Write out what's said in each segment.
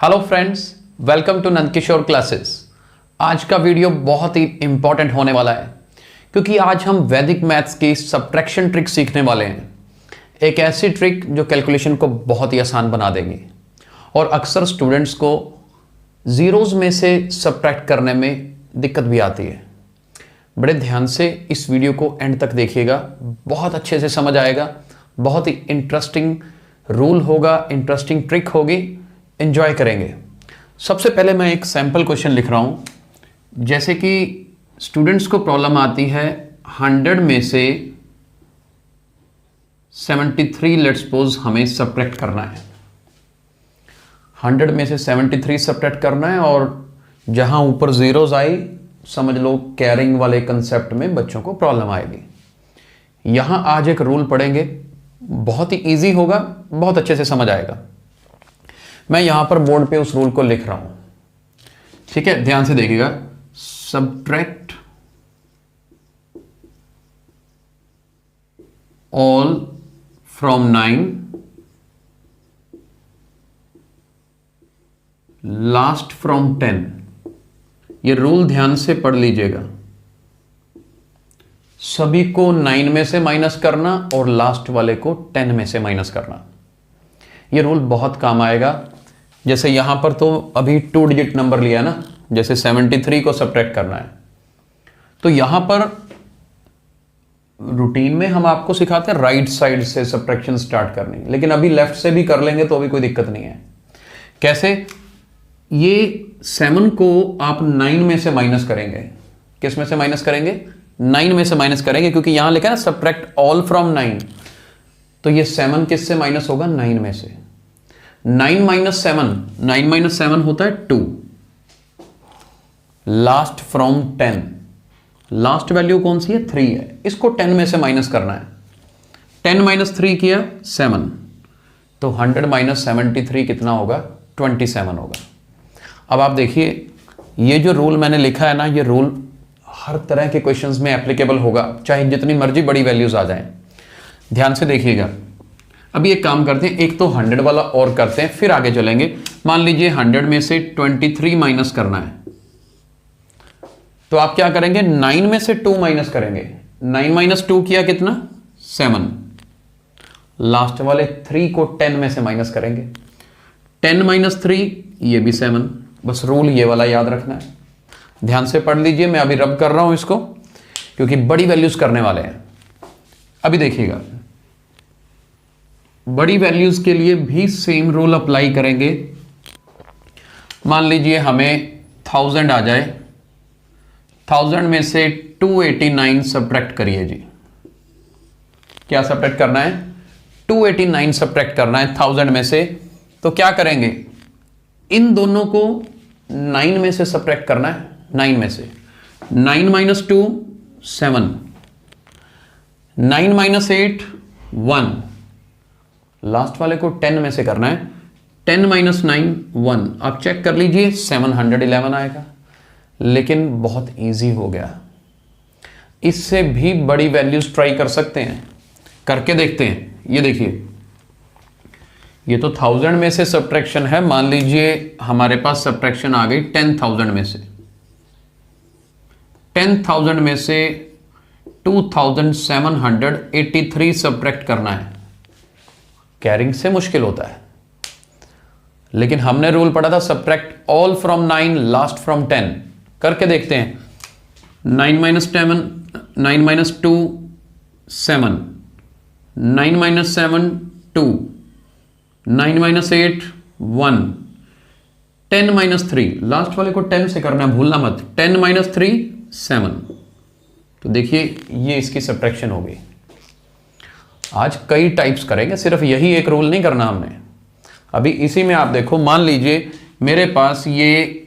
Hello friends, welcome to Nandkishore classes. आज का video बहुत ही इंपॉर्टेंट होने वाला है क्योंकि आज हम वैदिक मैथ्स की सब्ट्रैक्शन ट्रिक सीखने वाले हैं। एक ऐसी ट्रिक जो कैलकुलेशन को बहुत ही आसान बना देगी और अक्सर स्टूडेंट्स को ज़ीरोज़ में से सब्ट्रैक्ट करने में दिक्कत भी आती है। बड़े ध्यान से इस वीडियो को एंड तक देखिएगा, बहुत अच्छे से समझ आएगा। बहुत ही इंटरेस्टिंग रूल होगा, इंटरेस्टिंग ट्रिक होगी, एंजॉय करेंगे। सबसे पहले मैं एक सैम्पल क्वेश्चन लिख रहा हूं। जैसे कि स्टूडेंट्स को प्रॉब्लम आती है 100 में से 73 लेट्स सपोज हमें सब्ट्रैक्ट करना है। 100 में से 73 सब्ट्रैक्ट करना है और जहां ऊपर जीरोज आई समझ लो कैरिंग वाले कंसेप्ट में बच्चों को प्रॉब्लम आएगी। यहां आज एक रूल पढ़ेंगे, बहुत ही इजी होगा, बहुत अच्छे से समझ आएगा। मैं यहां पर बोर्ड पे उस रूल को लिख रहा हूं, ठीक है, ध्यान से देखिएगा। Subtract all from 9 last from 10। ये रूल ध्यान से पढ़ लीजिएगा। सभी को 9 में से माइनस करना और लास्ट वाले को 10 में से माइनस करना। ये रूल बहुत काम आएगा। जैसे यहां पर तो अभी 2 डिजिट नंबर लिया ना, जैसे 73 को सब्ट्रैक्ट करना है, तो यहां पर रूटीन में हम आपको सिखाते हैं राइट साइड से सब्ट्रैक्शन स्टार्ट करनी, लेकिन अभी लेफ्ट से भी कर लेंगे तो अभी कोई दिक्कत नहीं है। कैसे? ये 7 को आप 9 में से माइनस करेंगे। किस में से माइनस करेंगे? 9 में से माइनस करेंगे, क्योंकि यहां लिखा है ना सब्ट्रैक्ट ऑल फ्रॉम 9, तो ये 7 किस से माइनस होगा? 9 में से। 9 माइनस 7 होता है 2। लास्ट फ्रॉम 10, लास्ट वैल्यू कौन सी है? 3 है। इसको 10 में से माइनस करना है। 10 माइनस 3 किया 7, तो 100 माइनस 73 कितना होगा? 27 होगा। अब आप देखिए, ये जो रूल मैंने लिखा है ना, ये रूल हर तरह के क्वेश्चंस में एप्लीकेबल होगा, चाहे जितनी मर्जी बड़ी वैल्यूज आ जाएं। ध्यान से देखिएगा। अभी एक काम करते हैं, एक तो 100 वाला और करते हैं, फिर आगे चलेंगे। मान लीजिए 100 में से 23 माइनस करना है, तो आप क्या करेंगे? 9 में से 2 माइनस करेंगे। 9 माइनस 2 किया कितना? 7। लास्ट वाले 3 को 10 में से माइनस करेंगे। 10 माइनस 3, ये भी 7। बस रूल ये वाला याद रखना है। ध्यान से पढ़ लीजिए, मैं अभी रब कर रहा हूं इसको, क्योंकि बड़ी वैल्यूज करने वाले हैं। अभी देखिएगा, बड़ी वैल्यूज के लिए भी सेम रूल अप्लाई करेंगे। मान लीजिए हमें 1000 आ जाए, 1000 में से 289 सब्ट्रैक्ट करिए जी। क्या सब्ट्रैक्ट करना है? 289 सब्ट्रैक्ट करना है 1000 में से। तो क्या करेंगे? इन दोनों को 9 में से सब्ट्रैक्ट करना है। 9 में से 9 माइनस 2 7, 9 माइनस 8 1, लास्ट वाले को 10 में से करना है। 10 माइनस 9 1। आप चेक कर लीजिए, 711 आएगा। लेकिन बहुत इजी हो गया। इससे भी बड़ी वैल्यूज ट्राई कर सकते हैं, करके देखते हैं। ये देखिए, ये तो 1000 में से सब्ट्रैक्शन है। मान लीजिए हमारे पास सब्ट्रैक्शन आ गई 10,000 में से। 10,000 में से 2783 सब्ट्रैक्ट करना है। कैरिंग से मुश्किल होता है, लेकिन हमने रूल पढ़ा था subtract all from 9 last from 10। करके देखते हैं। 9 minus 7, 9 minus 2 7, 9 minus 7 2, 9 minus 8 1, 10 minus 3, last वाले को 10 से करना है, भूलना मत। 10 माइनस 3 7। तो देखिए, ये इसकी सब्ट्रैक्शन हो गई। आज कई टाइप्स करेंगे, सिर्फ यही एक रूल नहीं करना हमने। अभी इसी में आप देखो, मान लीजिए मेरे पास ये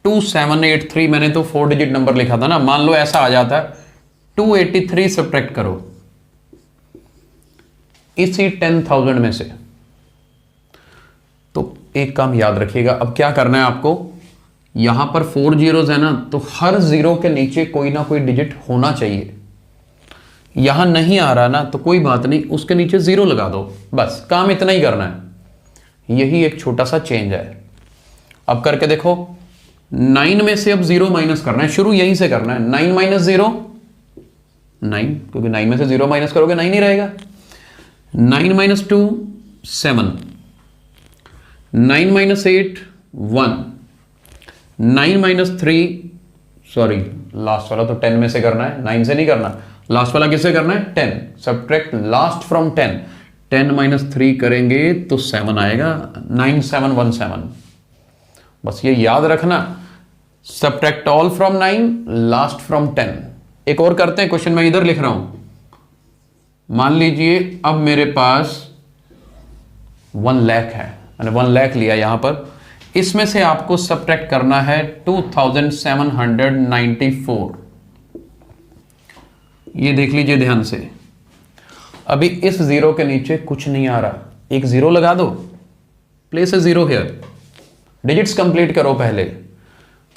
2783, मैंने तो 4 डिजिट नंबर लिखा था ना, मान लो ऐसा आ जाता है 283 सब्ट्रैक्ट करो इसी 10,000 में से। तो एक काम याद रखिएगा, अब क्या करना है आपको, यहां पर 4 जीरोज है ना, तो हर जीरो के नीचे कोई ना कोई डिजिट होना चाहिए। यहां नहीं आ रहा ना, तो कोई बात नहीं, उसके नीचे 0 लगा दो, बस काम इतना ही करना है। यही एक छोटा सा चेंज है। अब करके देखो, 9 में से अब 0 माइनस करना है, शुरू यहीं से करना है। 9 माइनस 0 9, क्योंकि 9 में से 0 माइनस करोगे 9 ही रहेगा। 9 minus 2 7, 9 minus 8 1, 9 minus 3, sorry last वाला तो 10 में से करना है, 9 से नहीं करना, लास्ट वाला किससे करना है, 10, सब्ट्रैक्ट लास्ट फ्रॉम 10, 10 माइनस 3 करेंगे तो 7 आएगा, 9 7 1 7। बस ये याद रखना, subtract all from 9, last from 10। एक और करते हैं क्वेश्चन, मैं इधर लिख रहा हूं। मान लीजिए अब मेरे पास 1 लाख है, मैंने 1 लाख लिया यहां पर, इसमें से आपको सब्ट्रैक्ट करना है 2794। ये देख लीजिए ध्यान से, अभी इस जीरो के नीचे कुछ नहीं आ रहा, एक जीरो लगा दो, place a zero here, digits complete करो पहले।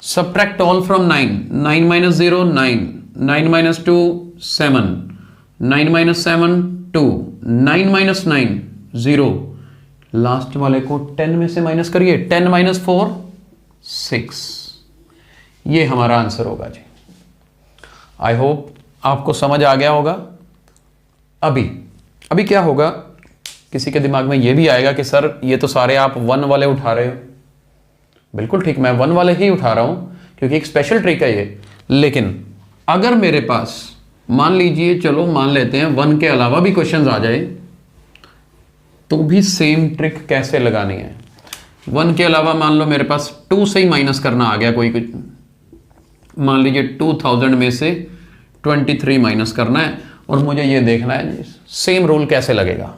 Subtract all from 9, 9 minus 0 9, 9 minus 2 7, 9 minus 7 2, 9 minus 9 0, last वाले को 10 में से माइनस करिए, 10 माइनस 4 6। ये हमारा आंसर होगा जी। आई होप आपको समझ आ गया होगा। अभी क्या होगा, किसी के दिमाग में ये भी आएगा कि सर ये तो सारे आप 1 वाले उठा रहे हो। बिल्कुल ठीक, मैं 1 वाले ही उठा रहा हूं क्योंकि एक स्पेशल ट्रिक है ये। लेकिन अगर मेरे पास मान लीजिए, चलो मान लेते हैं 1 के अलावा भी क्वेश्चंस आ जाए, तो भी सेम ट्रिक कैसे लगानी है। 1 के अलावा मान लो मेरे पास 2 से ही माइनस करना आ गया, कोई कुछ मान लीजिए 2000 में से 23 माइनस करना है और मुझे ये देखना है सेम रूल कैसे लगेगा।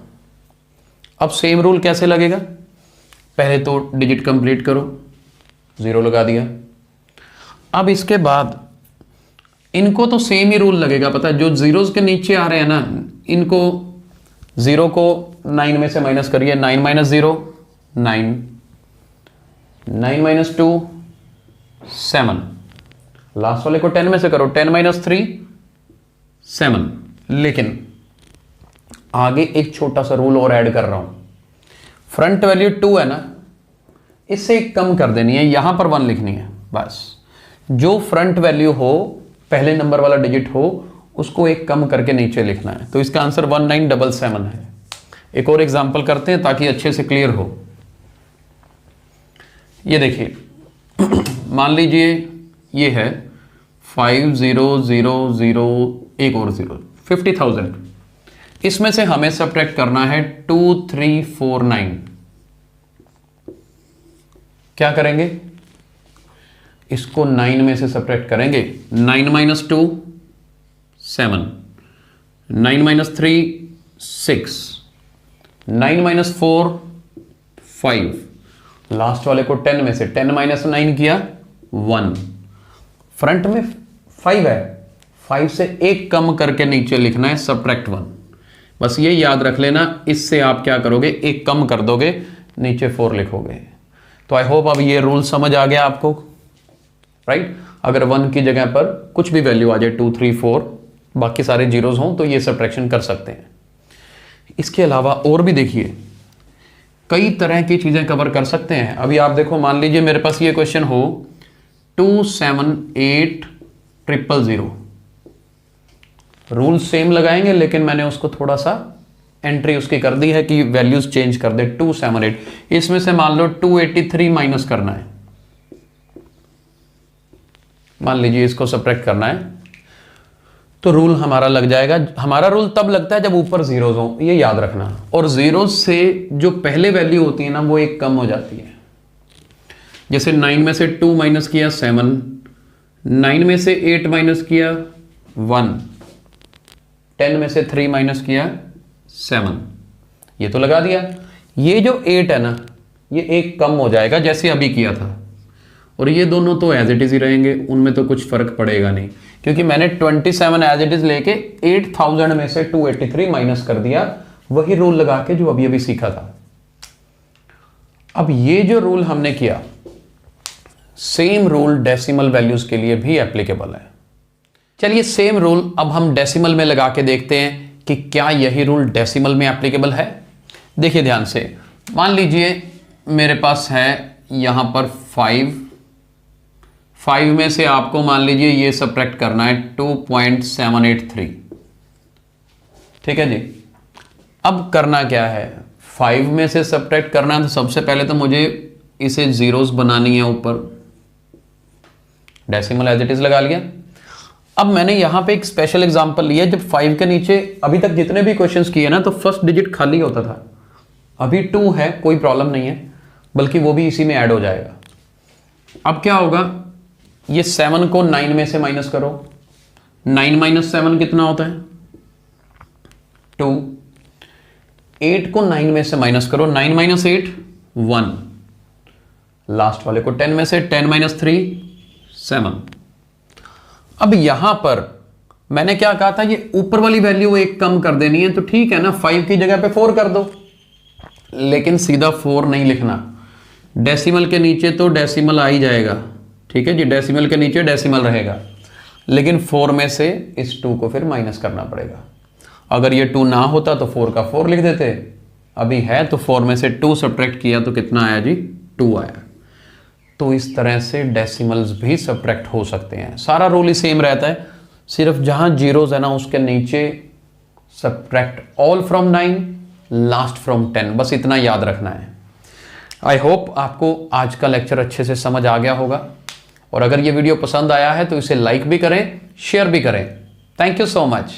अब सेम रूल कैसे लगेगा, पहले तो डिजिट कंप्लीट करो, 0 लगा दिया। अब इसके बाद इनको तो सेम ही रूल लगेगा, पता है, जो जीरोस के नीचे आ रहे हैं ना, इनको 0 को 9 में से माइनस करिए, 9 माइनस 0 9, 9 माइनस 2 7, लास्ट वाले को 10 में से करो, 10 माइनस 3 7। लेकिन आगे एक छोटा सा रूल और ऐड कर रहा हूं, फ्रंट वैल्यू 2 है ना, इससे कम कर देनी है, यहां पर 1 लिखनी है बस। जो फ्रंट वैल्यू हो, पहले नंबर वाला डिजिट हो, उसको एक कम करके नीचे लिखना है। तो इसका आंसर 1977 है। एक और एग्जांपल करते हैं ताकि अच्छे से क्लियर हो। ये देखिए मान लीजिए ये है 5000, एक और 0, 50,000। इसमें से हमें सब्ट्रैक्ट करना है 2349। क्या करेंगे, इसको 9 में से सब्ट्रैक्ट करेंगे, 9 माइनस 2 7, 9 माइनस 3 6, 9 माइनस 4 5, लास्ट वाले को 10 में से 10 माइनस 9 किया 1, फ्रंट में 5 है, 5 से एक कम करके नीचे लिखना है सब्ट्रैक्ट 1। बस ये याद रख लेना, इससे आप क्या करोगे, एक कम कर दोगे, नीचे 4 लिखोगे। तो आई होप अब ये रूल समझ आ गया आपको, राइट। अगर 1 की जगह पर कुछ भी वैल्यू आ जाए, 2 3 4, बाकी सारे जीरोस हों, तो ये सब्ट्रैक्शन कर सकते हैं। इसके अलावा और भी देखिए कई तरह की चीजें कवर कर सकते हैं। अभी आप देखो, मान लीजिए मेरे पास ये क्वेश्चन हो 278000, रूल सेम लगाएंगे, लेकिन मैंने उसको थोड़ा सा एंट्री उसकी कर दी है कि वैल्यूज चेंज कर दे। 278, इसमें से मान लो 283 माइनस करना है, मान लीजिए इसको सब्ट्रैक्ट करना है, तो रूल हमारा लग जाएगा। हमारा रूल तब लगता है जब ऊपर जीरोस हो, ये याद रखना। और जीरोस से जो पहले वैल्यू होती है ना, वो एक कम हो जाती है। जैसे 9 में से 2 माइनस किया 7, 9 में से 8 माइनस किया 1, 10 में से 3 माइनस किया 7, ये तो लगा दिया। ये जो 8 है ना, ये एक कम हो जाएगा जैसे अभी किया था, और ये दोनों तो एज इट इज ही रहेंगे, उनमें तो कुछ फर्क पड़ेगा नहीं, क्योंकि मैंने 27 एज इट इज लेके 8000 में से 283 माइनस कर दिया, वही रूल लगा के जो अभी अभी सीखा था। अब ये जो रूल हमने किया, सेम रूल डेसिमल वैल्यूज के लिए भी एप्लीकेबल है। चलिए सेम रूल अब हम डेसिमल में लगा के देखते हैं कि क्या यही रूल डेसिमल में एप्लीकेबल है। देखिए ध्यान से, मान लीजिए मेरे पास है यहां पर 5 में से आपको मान लीजिए ये सब्ट्रैक्ट करना है 2.783। ठीक है जी। अब करना क्या है, 5 में से सब्ट्रैक्ट करना है तो सबसे पहले तो मुझे इसे जीरोस बनानी है, ऊपर डेसिमल एज इट इज लगा लिया। अब मैंने यहां पे एक स्पेशल एग्जांपल लिया, जब 5 के नीचे अभी तक जितने भी क्वेश्चंस किए ना तो फर्स्ट डिजिट खाली होता था, अभी 2 है, कोई प्रॉब्लम नहीं है, बल्कि वो भी इसी में ऐड हो जाएगा। अब क्या होगा, ये 7 को 9 में से माइनस करो, 9 माइनस 7 कितना होता है 2। 8 को 9 में से माइनस करो, 9 माइनस 8 1। लास्ट वाले को 10 में से 10 माइनस 3 7। अब यहां पर मैंने क्या कहा था, ये ऊपर वाली वैल्यू एक कम कर देनी है, तो ठीक है ना, 5 की जगह पे 4 कर दो, लेकिन सीधा 4 नहीं लिखना, डेसिमल के नीचे तो डेसिमल आ ही जाएगा। ठीक है जी, डेसिमल के नीचे डेसिमल रहेगा, लेकिन 4 में से इस 2 को फिर माइनस करना पड़ेगा। अगर ये 2 ना होता तो 4 का 4 लिख देते, अभी है तो 4 में से 2 सब्ट्रैक्ट किया तो कितना आया जी 2 आया। तो इस तरह से डेसिमल्स भी सब्ट्रैक्ट हो सकते हैं, सारा रूल ही सेम रहता है, सिर्फ जहां जीरोस है ना उसके नीचे subtract all from 9, last from 10, बस इतना याद रखना है। आई होप आपको आज का लेक्चर अच्छे से समझ आ गया होगा, और अगर ये वीडियो पसंद आया है तो इसे लाइक भी करें, शेयर भी करें। Thank you so much.